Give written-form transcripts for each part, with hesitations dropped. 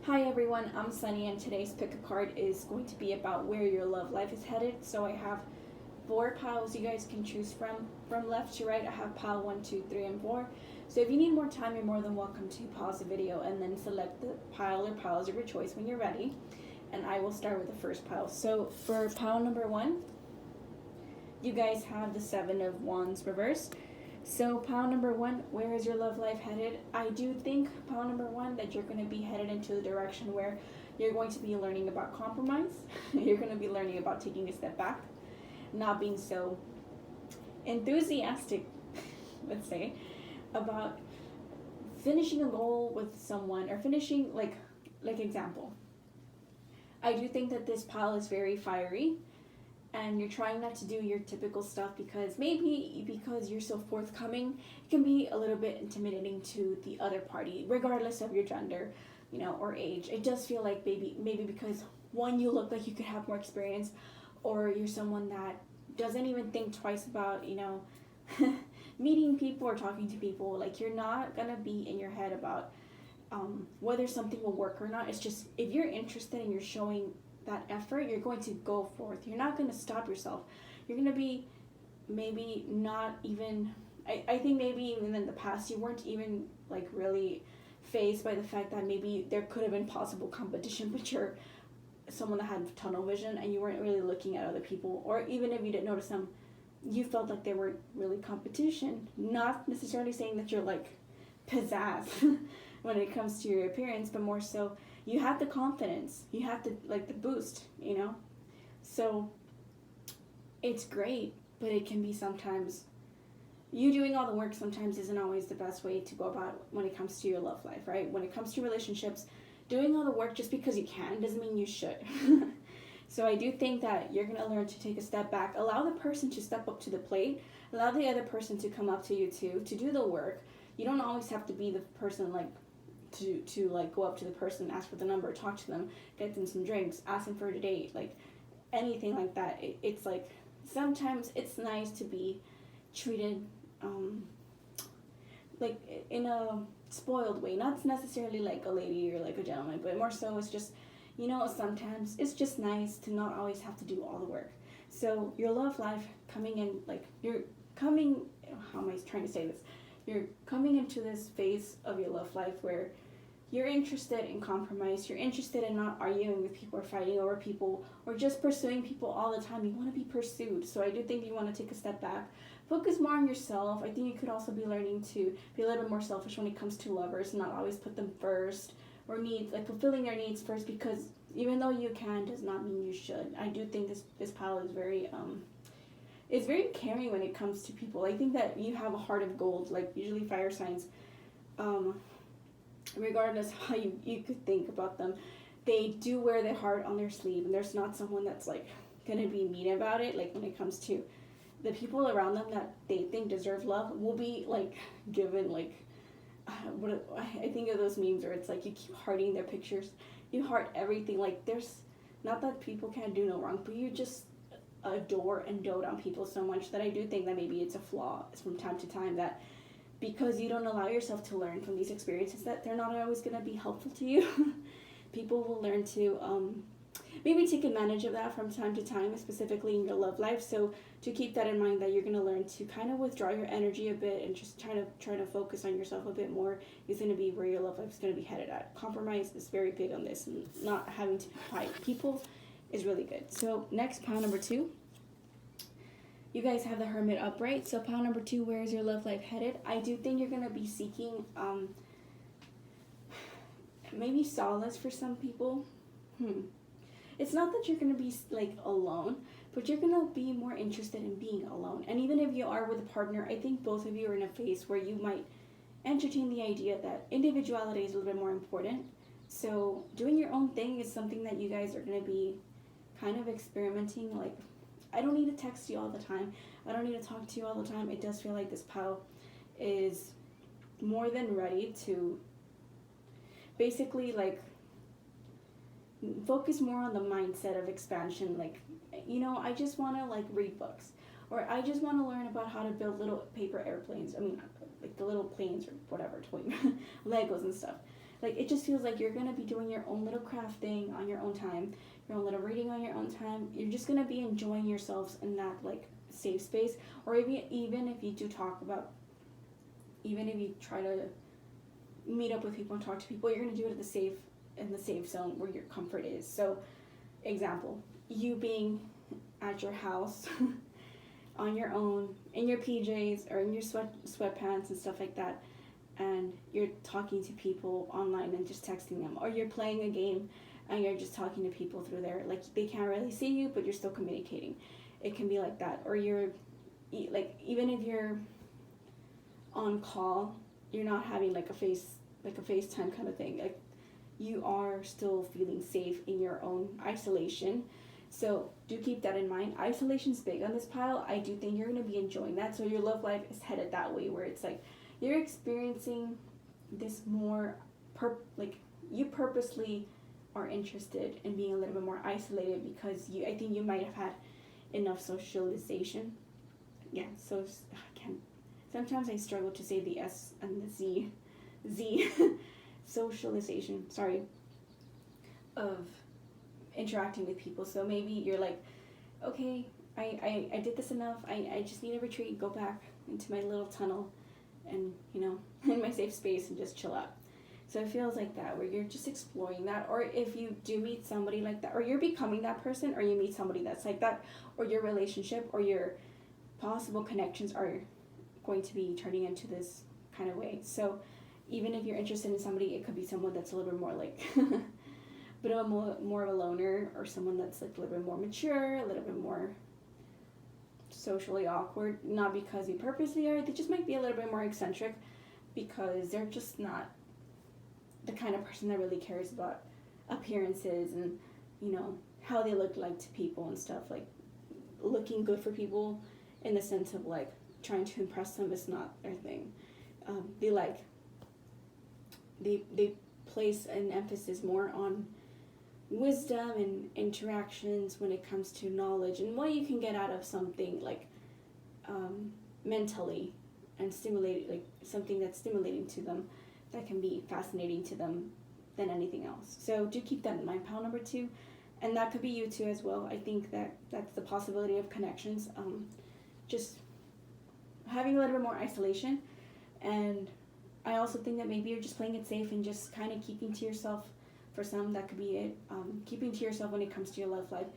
Hi everyone, I'm Sunny and today's pick a card is going to be about where your love life is headed. So I have four piles you guys can choose from left to right. I have pile 1, 2, 3, and 4. So if you need more time, you're more than welcome to pause the video and then select the pile or piles of your choice when you're ready. And I will start with the first pile. So for pile number 1, you guys have the 7 of Wands reversed. So pile number 1, where is your love life headed? I do think pile number 1 that you're going to be headed into the direction where you're going to be learning about compromise. You're going to be learning about taking a step back, not being so enthusiastic, let's say, about finishing a goal with someone or finishing like example. I do think that this pile is very fiery and you're trying not to do your typical stuff because you're so forthcoming, it can be a little bit intimidating to the other party, regardless of your gender, or age. It does feel like maybe because one, you look like you could have more experience, or you're someone that doesn't even think twice about, meeting people or talking to people. Like, you're not gonna be in your head about whether something will work or not. It's just, if you're interested and you're showing that effort, you're going to go forth. You're not going to stop yourself. You're going to be maybe not even, I think maybe even in the past you weren't even like really phased by the fact that maybe there could have been possible competition, but you're someone that had tunnel vision and you weren't really looking at other people, or even if you didn't notice them, you felt like they weren't really competition. Not necessarily saying that you're like pizzazz when it comes to your appearance, but more so you have the confidence, you have the boost, so it's great. But it can be sometimes you doing all the work sometimes isn't always the best way to go about when it comes to your love life, right? When it comes to relationships, doing all the work just because you can doesn't mean you should. So I do think that you're going to learn to take a step back, allow the person to step up to the plate, allow the other person to come up to you too, to do the work. You don't always have to be the person to go up to the person, ask for the number, talk to them, get them some drinks, ask them for a date, like anything like that. It's like sometimes it's nice to be treated like in a spoiled way, not necessarily like a lady or like a gentleman, but more so it's just, sometimes it's just nice to not always have to do all the work. So your love life coming in, how am I trying to say this? You're coming into this phase of your love life where you're interested in compromise, you're interested in not arguing with people or fighting over people or just pursuing people all the time. You want to be pursued. So I do think you want to take a step back, focus more on yourself. I think you could also be learning to be a little bit more selfish when it comes to lovers, not always put them first, or fulfilling their needs first, because even though you can does not mean you should. I do think this pile is very caring when it comes to people. I think that you have a heart of gold, like usually fire signs, regardless how you could think about them, they do wear their heart on their sleeve, and there's not someone that's like gonna be mean about it. Like when it comes to the people around them that they think deserve love, will be like given what I think of those memes where it's like you keep hearting their pictures, you heart everything. Like, there's not that people can't do no wrong, but you just adore and dote on people so much that I do think that maybe it's a flaw from time to time, that because you don't allow yourself to learn from these experiences, that they're not always going to be helpful to you. People will learn to maybe take advantage of that from time to time, specifically in your love life. So to keep that in mind, that you're going to learn to kind of withdraw your energy a bit and just try to focus on yourself a bit more, is going to be where your love life is going to be headed at. Compromise is very big on this, and not having to fight people is really good. So next, pile number 2. You guys have the Hermit upright. So pile number 2, where is your love life headed? I do think you're going to be seeking maybe solace for some people. It's not that you're going to be like alone, but you're going to be more interested in being alone. And even if you are with a partner, I think both of you are in a phase where you might entertain the idea that individuality is a little bit more important. So doing your own thing is something that you guys are going to be kind of experimenting. Like, I don't need to text you all the time. I don't need to talk to you all the time. It does feel like this pile is more than ready to basically focus more on the mindset of expansion. I just want to read books, or I just want to learn about how to build little paper airplanes. I mean, like the little planes or whatever, toy Legos and stuff. Like, it just feels like you're going to be doing your own little craft thing on your own time, your own little reading on your own time. You're just going to be enjoying yourselves in that, like, safe space. Or even if you do talk about, even if you try to meet up with people and talk to people, you're going to do it in the safe zone where your comfort is. So, example, you being at your house on your own, in your PJs or in your sweatpants and stuff like that, and you're talking to people online and just texting them, or you're playing a game and you're just talking to people through there, like they can't really see you but you're still communicating. It can be like that. Or you're like, even if you're on call, you're not having like a FaceTime kind of thing, like you are still feeling safe in your own isolation. So do keep that in mind. Isolation's big on this pile. I do think you're going to be enjoying that. So your love life is headed that way, where it's like you're experiencing this more, you purposely are interested in being a little bit more isolated because I think you might have had enough socialization. Yeah, so sometimes I struggle to say the S and the Z, socialization, sorry, of interacting with people. So maybe you're like, okay, I did this enough, I just need a retreat, go back into my little tunnel and, in my safe space and just chill out. So it feels like that, where you're just exploring that. Or if you do meet somebody like that, or you're becoming that person, or you meet somebody that's like that, or your relationship or your possible connections are going to be turning into this kind of way. So even if you're interested in somebody, it could be someone that's a little bit more like bit of more of a loner, or someone that's like a little bit more mature, a little bit more socially awkward. Not because you purposely are, they just might be a little bit more eccentric because they're just not the kind of person that really cares about appearances and how they look like to people and stuff. Like, looking good for people in the sense of like trying to impress them is not their thing. They place an emphasis more on wisdom and interactions when it comes to knowledge and what you can get out of something, like mentally, and stimulate, like something that's stimulating to them, that can be fascinating to them than anything else. So do keep that in mind, pile number 2. And that could be you too as well. I think that's the possibility of connections. Just having a little bit more isolation. And I also think that maybe you're just playing it safe and just kind of keeping to yourself. For some, that could be it. Keeping to yourself when it comes to your love life.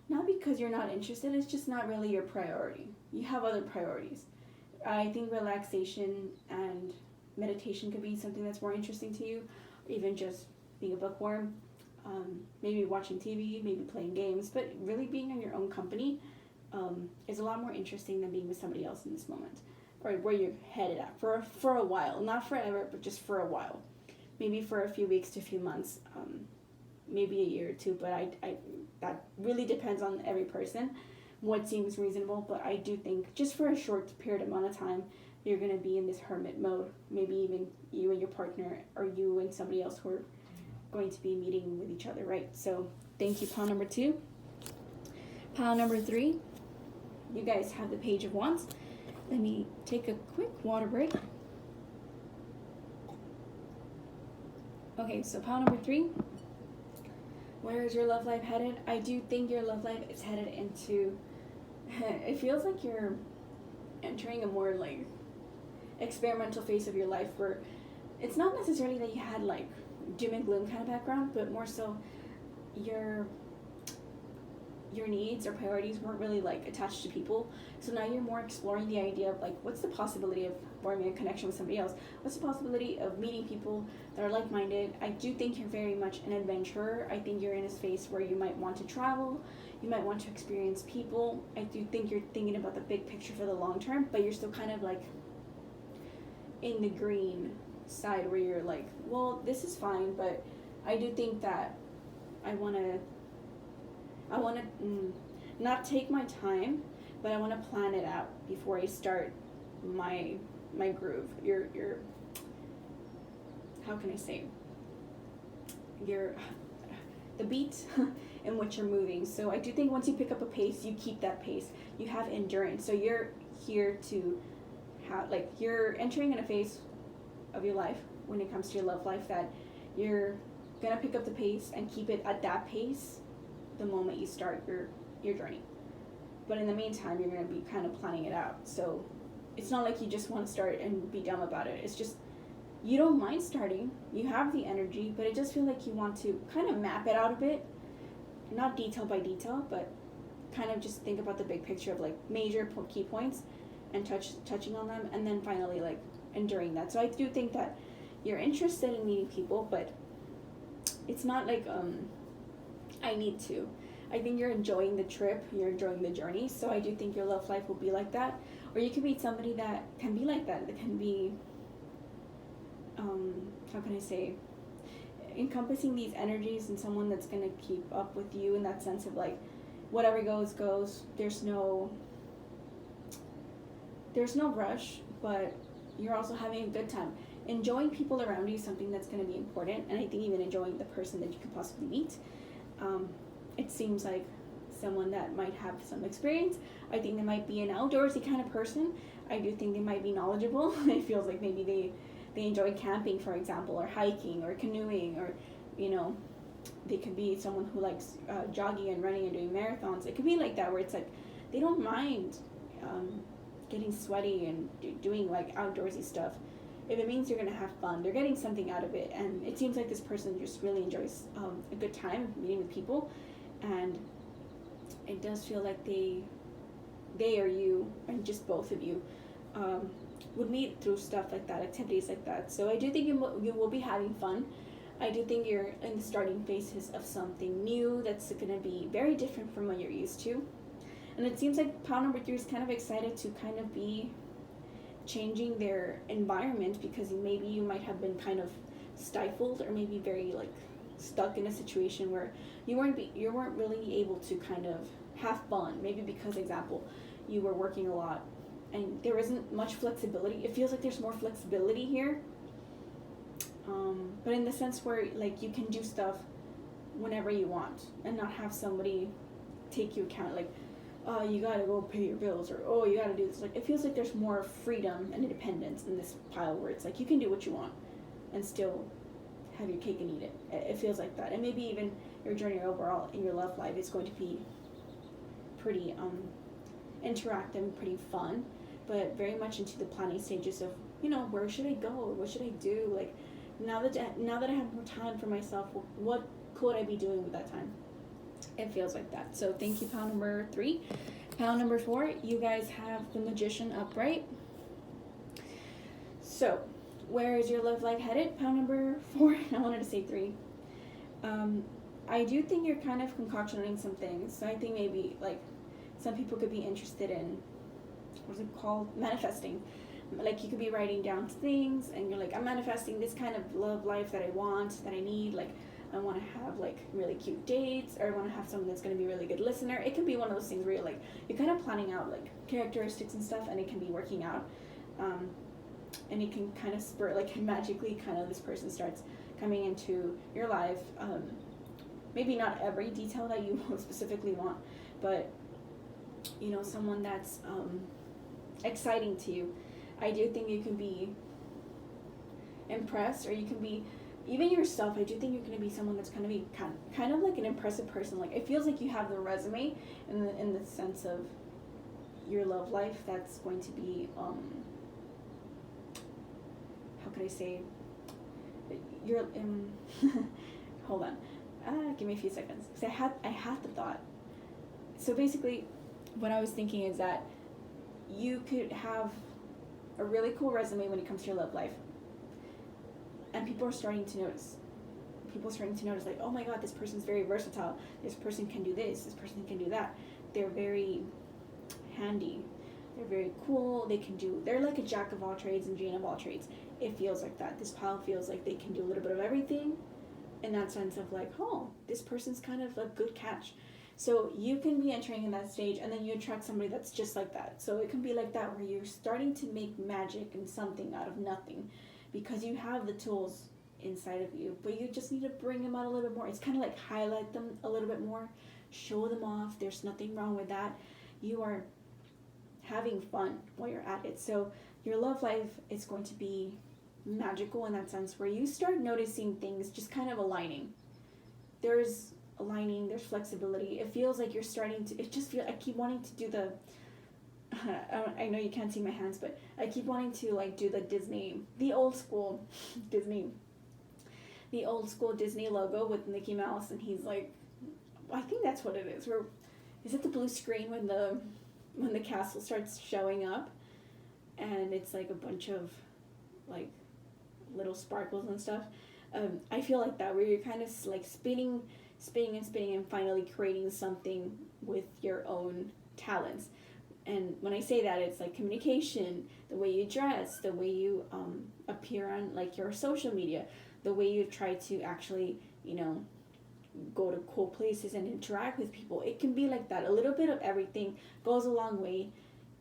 Not because you're not interested, it's just not really your priority. You have other priorities. I think relaxation and meditation could be something that's more interesting to you, or even just being a bookworm, maybe watching TV, maybe playing games, but really being in your own company is a lot more interesting than being with somebody else in this moment, or where you're headed at for a while, not forever, but just for a while, maybe for a few weeks to a few months, maybe a year or two, but I that really depends on every person, what seems reasonable. But I do think just for a short period amount of time, you're going to be in this hermit mode. Maybe even you and your partner, or you and somebody else who are going to be meeting with each other, right? So thank you, pile number 2. Pile number 3, you guys have the Page of Wands. Let me take a quick water break. Okay, so pile number 3, where is your love life headed? I do think your love life is headed into, it feels like you're entering a more like experimental phase of your life, where it's not necessarily that you had like doom and gloom kind of background, but more so your needs or priorities weren't really like attached to people. So now you're more exploring the idea of like, what's the possibility of forming a connection with somebody else? What's the possibility of meeting people that are like-minded? I do think you're very much an adventurer. I think you're in a space where you might want to travel, you might want to experience people. I do think you're thinking about the big picture for the long term, but you're still kind of like in the green side, where you're like, well, this is fine, but I do think that I want to not take my time, but I want to plan it out before I start my groove. Your how can I say, the beat in which you're moving. So I do think once you pick up a pace, you keep that pace. You have endurance. So you're here to have, like, you're entering in a phase of your life when it comes to your love life that you're gonna pick up the pace and keep it at that pace the moment you start your journey. But in the meantime, you're gonna be kind of planning it out. So it's not like you just want to start and be dumb about it. It's just you don't mind starting. You have the energy, but it just feels like you want to kind of map it out a bit, not detail by detail, but kind of just think about the big picture of like major key points and touching on them, and then finally like enduring that. So I do think that you're interested in meeting people, but it's not like I need to. I think you're enjoying the trip, you're enjoying the journey. So I do think your love life will be like that, or you can meet somebody that can be like that. That can be how can I say, encompassing these energies, and someone that's gonna keep up with you in that sense of like whatever goes. There's no rush, but you're also having a good time. Enjoying people around you is something that's going to be important, and I think even enjoying the person that you could possibly meet. It seems like someone that might have some experience. I think they might be an outdoorsy kind of person. I do think they might be knowledgeable. It feels like maybe they enjoy camping, for example, or hiking, or canoeing, or, you know, they could be someone who likes jogging and running and doing marathons. It could be like that, where it's like they don't mind getting sweaty and doing like outdoorsy stuff. If it means you're going to have fun, they're getting something out of it. And it seems like this person just really enjoys a good time meeting with people. And it does feel like they or you, and just both of you, would meet through stuff like that, activities like that. So I do think you will be having fun. I do think you're in the starting phases of something new that's going to be very different from what you're used to. And it seems like pile number 3 is kind of excited to kind of be changing their environment, because maybe you might have been kind of stifled, or maybe very like stuck in a situation where you weren't really able to kind of have fun. Maybe because, example, you were working a lot and there isn't much flexibility. It feels like there's more flexibility here, but in the sense where like you can do stuff whenever you want and not have somebody take you account, like, oh, you gotta go pay your bills, or oh, you gotta do this. Like, it feels like there's more freedom and independence in this pile, where it's like you can do what you want and still have your cake and eat it. It feels like that. And maybe even your journey overall in your love life is going to be pretty interactive, pretty fun, but very much into the planning stages of, you know, where should I go, what should I do, like now that I have more time for myself, what could I be doing with that time? It feels like that. So thank you, pile number 3. Pile number 4, you guys have the Magician upright. So where is your love life headed? Pile number 4. I wanted to say 3. I do think you're kind of concoctioning some things. So I think maybe like some people could be interested in, what's it called, manifesting. Like you could be writing down things and you're like, I'm manifesting this kind of love life that I want, that I need. Like, I want to have like really cute dates, or I want to have someone that's going to be a really good listener. It can be one of those things where you're like, you're kind of planning out like characteristics and stuff, and it can be working out. And it can kind of spur, like magically kind of this person starts coming into your life. Maybe not every detail that you specifically want, but you know, someone that's exciting to you. I do think you can be impressed, or you can be even yourself. I do think you're going to be someone that's going to be kind of like an impressive person. Like, it feels like you have the resume in the sense of your love life that's going to be how could I say, you're hold on, give me a few seconds, because I had the thought. So basically what I was thinking is that you could have a really cool resume when it comes to your love life, and people are starting to notice. Like, oh my god, this person's very versatile, this person can do this person can do that. They're very handy, they're very cool, they're like a jack of all trades and Jane of all trades. It feels like that. This pile feels like they can do a little bit of everything, in that sense of like, oh, this person's kind of a good catch. So you can be entering in that stage, and then you attract somebody that's just like that. So it can be like that, where you're starting to make magic and something out of nothing, because you have the tools inside of you, but you just need to bring them out a little bit more. It's kind of like highlight them a little bit more, show them off. There's nothing wrong with that. You are having fun while you're at it. So your love life is going to be magical in that sense, where you start noticing things just kind of aligning. There's aligning, there's flexibility. It feels like you're starting to, it just feels, I keep wanting to do the, I know you can't see my hands, but I keep wanting to like do the Disney, the old school Disney logo with Mickey Mouse, and he's like, I think that's what it is. Where is it the blue screen when the castle starts showing up, and it's like a bunch of like little sparkles and stuff. I feel like that, where you're kind of like spinning and finally creating something with your own talents. And when I say that, it's like communication, the way you dress, the way you appear on like your social media, the way you try to actually, go to cool places and interact with people. It can be like that. A little bit of everything goes a long way,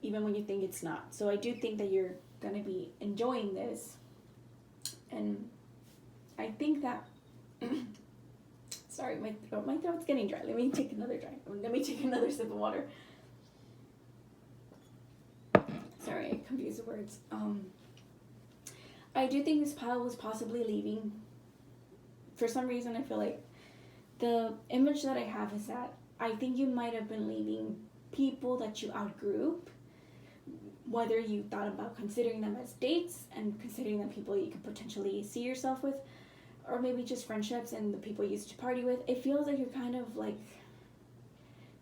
even when you think it's not. So I do think that you're going to be enjoying this. And I think that, sorry, my throat's getting dry. Let me take another sip of water. Sorry, I confused the words. I do think this pile was possibly leaving. For some reason, I feel like the image that I have is that I think you might have been leaving people that you outgrew, whether you thought about considering them as dates and considering them people you could potentially see yourself with, or maybe just friendships and the people you used to party with. It feels like you're kind of like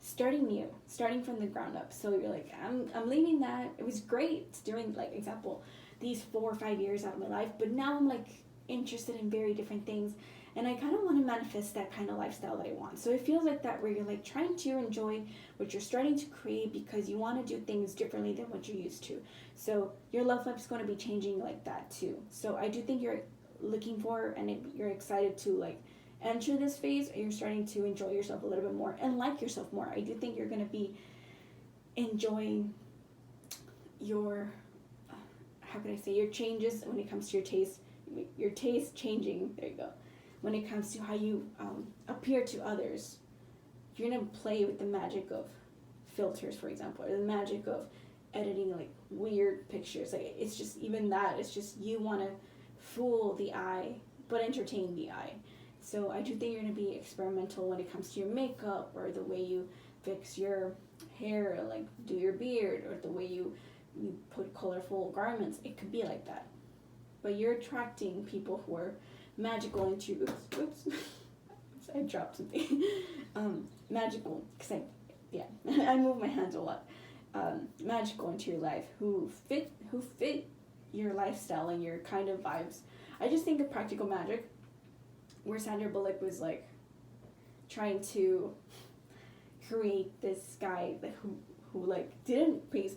starting new, starting from the ground up. So you're like, I'm leaving that. It was great doing, like, example, these 4 or 5 years out of my life, but now I'm like interested in very different things, and I kind of want to manifest that kind of lifestyle that I want. So it feels like that, where you're like trying to enjoy what you're starting to create because you want to do things differently than what you're used to. So your love life is going to be changing like that too. So I do think you're looking for, and you're excited to like enter this phase, and you're starting to enjoy yourself a little bit more and like yourself more. I do think you're going to be enjoying your, how can I say, your changes when it comes to your taste changing, there you go, when it comes to how you appear to others. You're going to play with the magic of filters, for example, or the magic of editing like weird pictures. Like, it's just, even that, it's just, you want to fool the eye but entertain the eye. So I do think you're going to be experimental when it comes to your makeup, or the way you fix your hair, like do your beard, or the way you put colorful garments. It could be like that. But you're attracting people who are magical into you. Oops. I dropped something. Magical, because I move my hands a lot. Magical into your life, who fit your lifestyle and your kind of vibes. I just think of Practical Magic, where Sandra Bullock was like trying to create this guy who like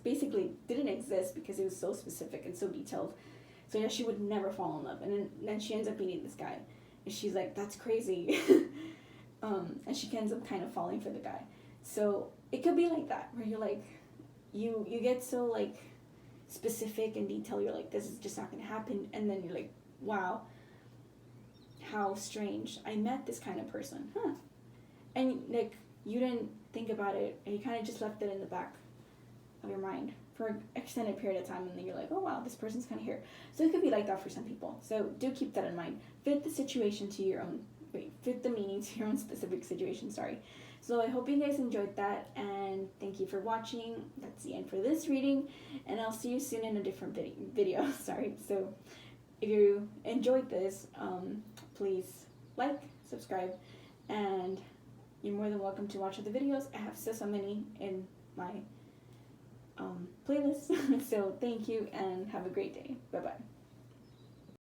basically didn't exist, because it was so specific and so detailed. So yeah, she would never fall in love, and then she ends up meeting this guy, and she's like, that's crazy. And she ends up kind of falling for the guy. So it could be like that, where you're like, you get so like specific and detailed, you're like, this is just not gonna happen, and then you're like, wow, how strange, I met this kind of person, and like, you didn't think about it, and you kind of just left it in the back of your mind for an extended period of time, and then you're like, oh wow, this person's kind of here. So it could be like that for some people. So do keep that in mind. Fit the meaning to your own specific situation, sorry. So I hope you guys enjoyed that, and thank you for watching. That's the end for this reading, and I'll see you soon in a different video. Sorry. So if you enjoyed this, please like, subscribe, and you're more than welcome to watch other videos. I have so many in my playlist. So thank you, and have a great day. Bye bye.